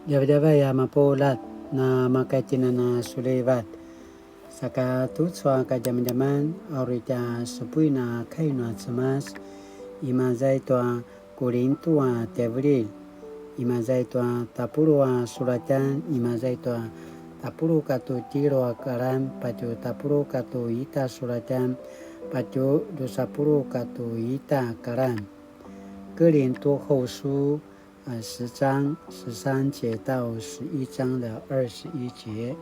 Jaba-jaba ya mapolat na makaitina na sulevat. Saka tutswa ka jaman-jaman aurita sepui na kainu atsemas. Imazai toa Korintu wa Tevril. Imazai toa tapuru wa suratan. Imazai toa tapuru katu tiro akaran. Pacu tapuru katu ita suratan. Pacu dosapuru katu ita akaran. 哥林多后书10章13节到11章的21节。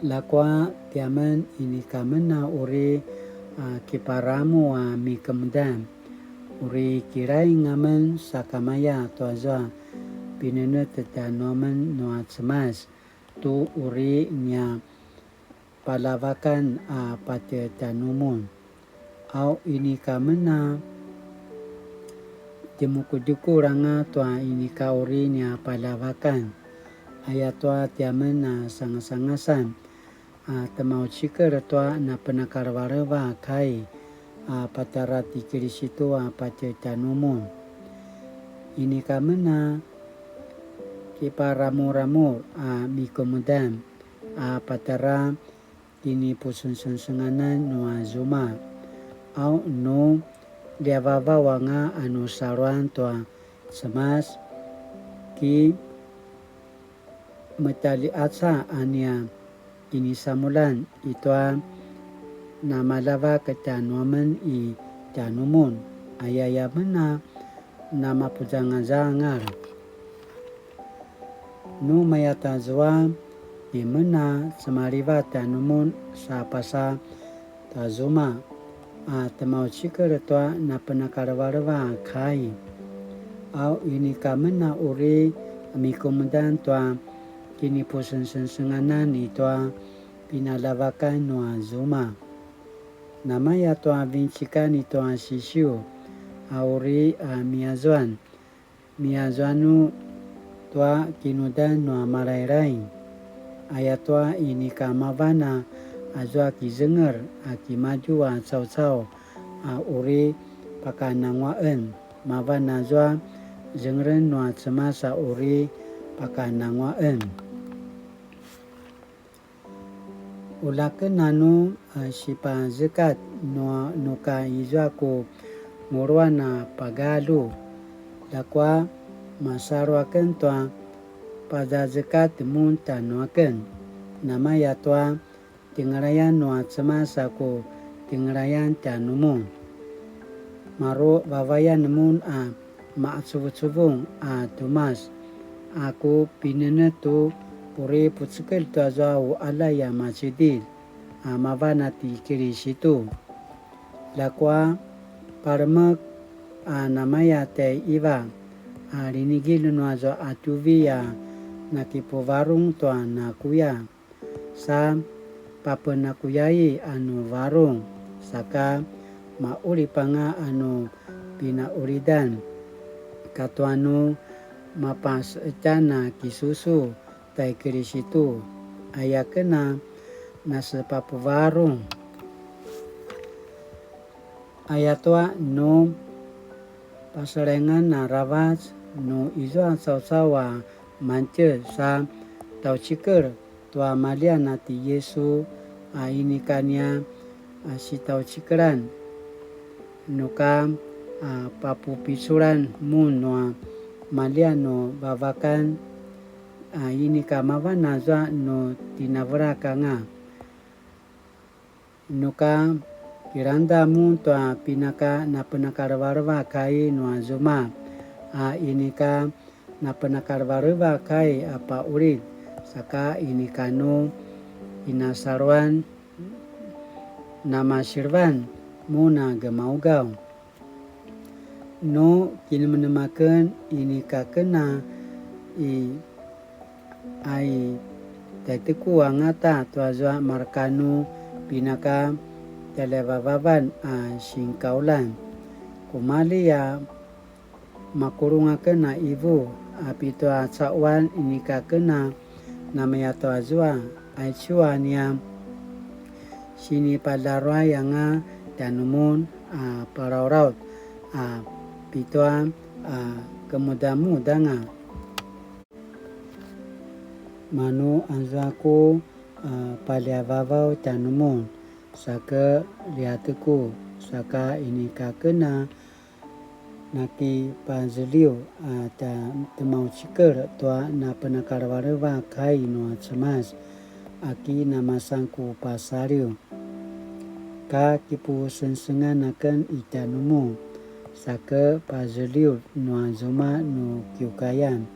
Lakwa tiaman ini kamena uri kiparamu wa mikemudan. Uri kirai ngamen sakamaya toaza pinene tetanomen noa cemas. Tu uri nya palavakan pate tanumun. Au ini kamena Timukujuku ranga tua ini kauri nia palavakan. Ayat tua tiamena sangasangasan. Temau cikar tua na penakarwareva kai. Patarati kirisitu pace tanumun. Ini kamena kipa ramu-ramu mikomudan. Patara ini pusun senganan nua zuma. Au no dia baba wanga anu saruan toa semas ki metali atsa ania ini samulan itoa nama lava ketanuaman i tanumun ayaya mena nama pujanga-jangar nu mayata zwa imena semariva tanumun sa pasa tazuma temau cikar toa na penakarwarwa kai. Au ini kamena uri mikomudan toa kini pusen senganan itoa pinalavakan noa zuma. Namaya toa vincikan itoa sisiu. Auri miazuan. Miazuanu toa kinudan noa marairai. Ayatoa ini kamavana azwa kizenger aki maju cau-cau uri pakanangwaen mavan azwa zengren noa cemasa uri pakanangwaen ulaken nanu sipa zekat noa nuka izwa ku ngurwana pagalu dakwa masarwaken toa pada zekat mun tanuaken nama ya toa tingarayan noa cemasa ku tingarayan tanumun. Maro babayan mun maat-subut-subung tumas. Aku pinene tu puri putsukel tu azau alaya masjidil. Mavanati kiri situ. Lakwa parmek namaya te iwa. Linigil no azo atuvi nakipo warung tu nakuya. Sa papenakuyai anu warung saka mauli panga anu pinauridan katu anu mapas cana kisusu tai kirisitu ayakena nasepapu warung ayatwa no pasarengan narawat no izo sawa mance sa tau cikir tua malia nati Yesu ini kania si tau cikeran nuka papu pisuran mun noa malia no babakan ini kamawa nazwa no tinavra nga nuka kiranda mun tua pinaka na penakarwarwa kai no azuma ini ka na penakarwarwa kai apa urid saka ini kanu inasaruan nama sirvan muna gemaugau no kini menemakan ini kakena ai tatiku angata tuazwa markanu pinaka telebababan singkaulan kumali ya makurungakan na ibu apito atsawan ini kakena namanya toazwa aichuania sini padarwa yang tanumun parauraut pitoa kemudahan manu anzaku paliavavau tanumon saka liatuku saka ini kakena naki pazeliu ta temau cikar tua na penakarwareva kai no cemas aki namasangku pasariu ka kipu sensengan akan itanumu saka pazeliu no azuma no kiukayan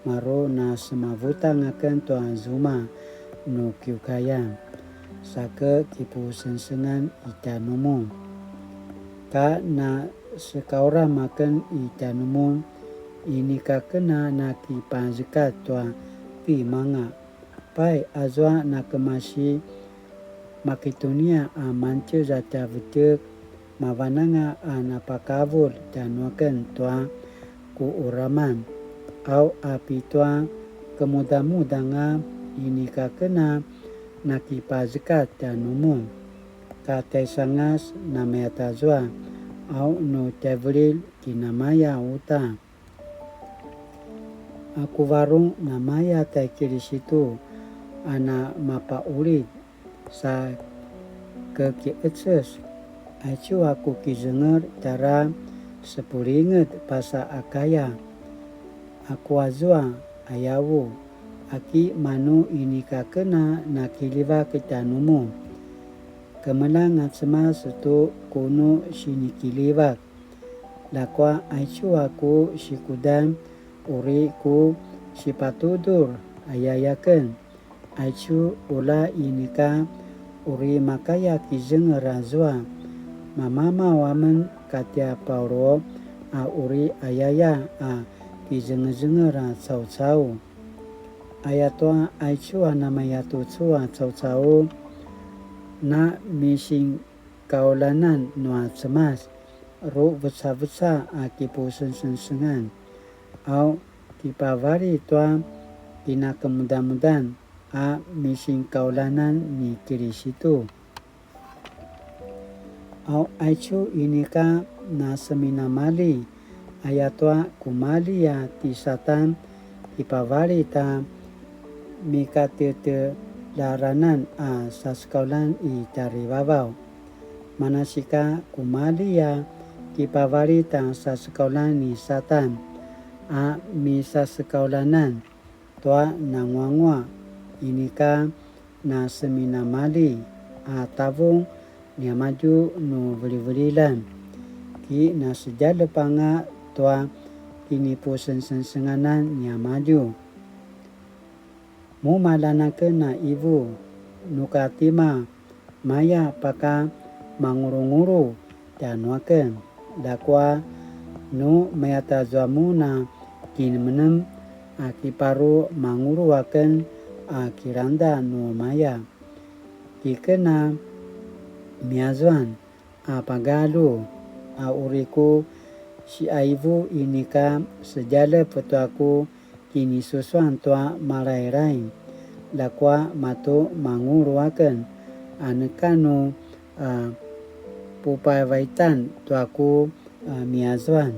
maro na semavutang akan tua azuma no kiukayan saka kipu sensengan itanumu ka na sekaura makan itanumu ini kakena na kipanzikat tua pi manga pai azwa na kemasi makitunia manche zata vitek mavananga napakavul tanuakan tua ku uraman au api tua kemudah-mudanga ini kakena nakipazikat tanumu kate sangas nameatazwa au no tevril kinamaya uta aku warung namaya taikiri situ ana mapa ulit sa ke kietses acu aku kizenger cara sepuringet pasa akaya aku azwa ayawu aki manu ini kakena nakiliva kitanumu kemenangan semas itu kuno sinikiliva lakwa acu aku sikudam uri ku sipatudur ayayaken acu ula inika uri makaya kizenger razwa mamama wamen katia pauro uri ayaya kizenger cau-cau ayatwa acu namaya tutsua cau-cau na mising kaulanan noa cemas ru vesa-vesa kipu sensengan au kipavari tua kina kemudahan mising kaulanan ni kiri situ au aicu inika na semina mali ayatwa kumali ya tisatan kipavari ta mikatete laranan saskaulan i taribabau manasika kumali ya kipavari ta saskaulan ni satan misa sekaulanan tua nangwangwa inika na semina mali tabung nia maju no beli-belilan ki na sejale panga tua kini pusen sensenganan nia maju mu malana ke na ibu nukatima maya paka manguru-nguru danuaken dakwa nu mayata zamuna kini menem kiparu manguru akan kiranda no maya kikena miazwan pagalu uriku si aivu inika sejale petuaku kini susuan tua marai-rai lakwa matu manguru akan anekanu pupai vaitan tuaku miazwan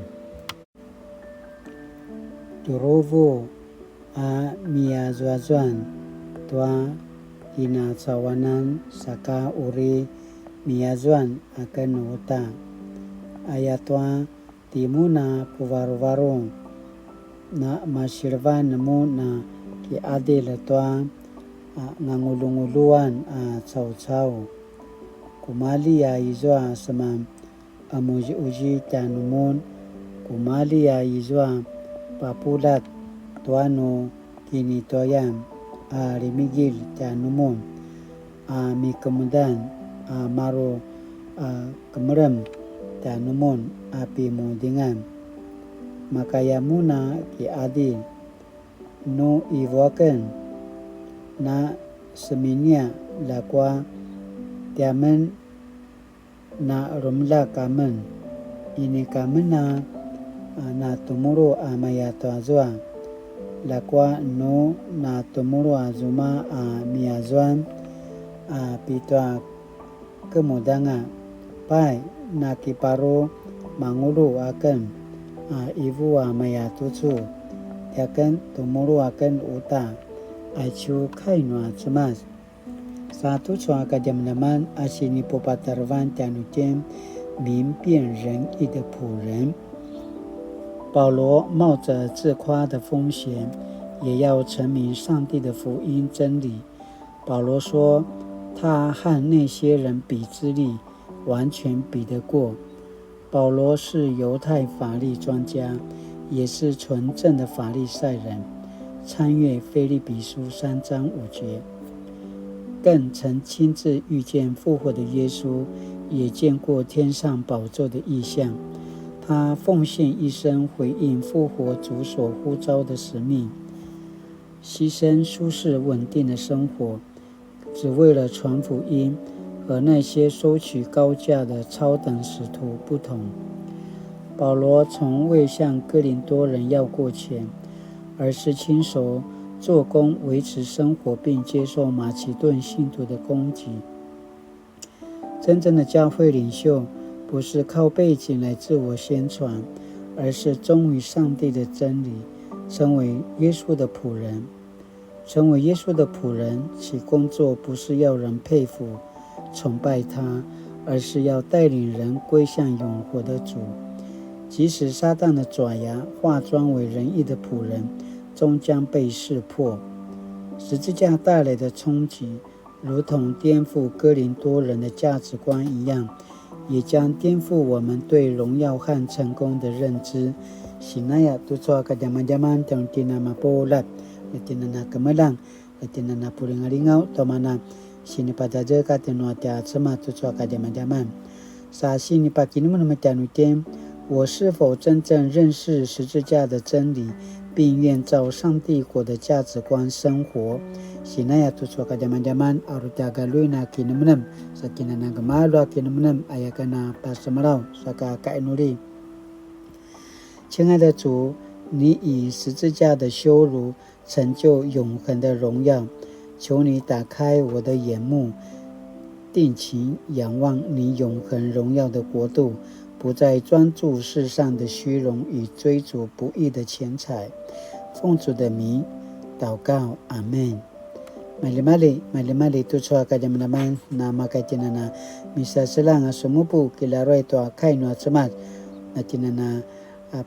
turovo miazwazwan tua kina cawanan saka uri miazwan akan uta ayatwa timuna puvaru-varu na masirvan nemu na ki adil tua ngangulu-nguluan cau-cau kumali ya izwa sama amuji-uji tanumun kumali ya izwa papulat tuano kini toyam rimigil tanumun mi kemudan maro kemerem tanumun api mudingan makayamuna ki adi no iwaken na seminia lakwa tiamen na rumla kamen ini kamena na tumuru amaya azwa lakwa no na tumuru azuma miazwan pitwa kemudanga pai na kiparo mangulu akan ibu maya tutu yakan tumuru akan uta achu kainwa cemas satu cua kajamnaman asini popatarvan tianutem 明辨仁义的仆人。保罗冒着自夸的风险，也要陈明上帝的福音真理。保罗说，他和那些人比之力，完全比得过。保罗是犹太法律专家，也是纯正的法利赛人，参阅腓立比书3章5节，更曾亲自遇见复活的耶稣，也见过天上宝座的异象。他奉献一生回应复活主所呼召的使命，牺牲舒适稳定的生活，只为了传福音。和那些收取高价的超等使徒不同，保罗从未向哥林多人要过钱，而是亲手做工维持生活，并接受马其顿信徒的供给。真正的教会领袖不是靠背景来自我宣传，而是忠于上帝的真理，成为耶稣的仆人。成为耶稣的仆人，其工作不是要人佩服崇拜他，而是要带领人归向永活的主。即使撒旦的爪牙化妆为仁义的仆人，终将被识破。十字架带来的冲击，如同颠覆哥林多人的价值观一样，也将颠覆我们对荣耀和成功的认知。Sinaya tutsua kadaman-daman tang tinamapolat, latinana kamalang, latinana pulingalingaw, tomana sinipadada katinuatia tsema tutsua kadaman-daman. Sa sinipakinumanamatianutem, 我是否真正认识十字架的真理，并愿照上帝国的价值观生活？Sinaya tutsua kadaman-daman arutagaluina kinumanam, sa kinanagamalwa kinumanam ayakana pasamaraw, saka kainuli。亲爱的主，你以十字架的羞辱成就永恒的荣耀，求你打开我的眼目，定睛仰望你永恒荣耀的国度，不再专注世上的虚荣与追逐不义的钱财。奉主的名祷告，阿们。Mali-mali tutsua kadaman na makaitinana misa selang sumupu kilaroy to kaino atsamat na tinana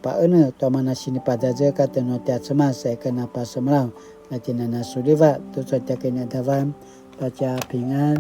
paano to mana sinipadaja katano te atsamat sa ikana pasamraw na tinana suliva tutsua takina davam paca pingan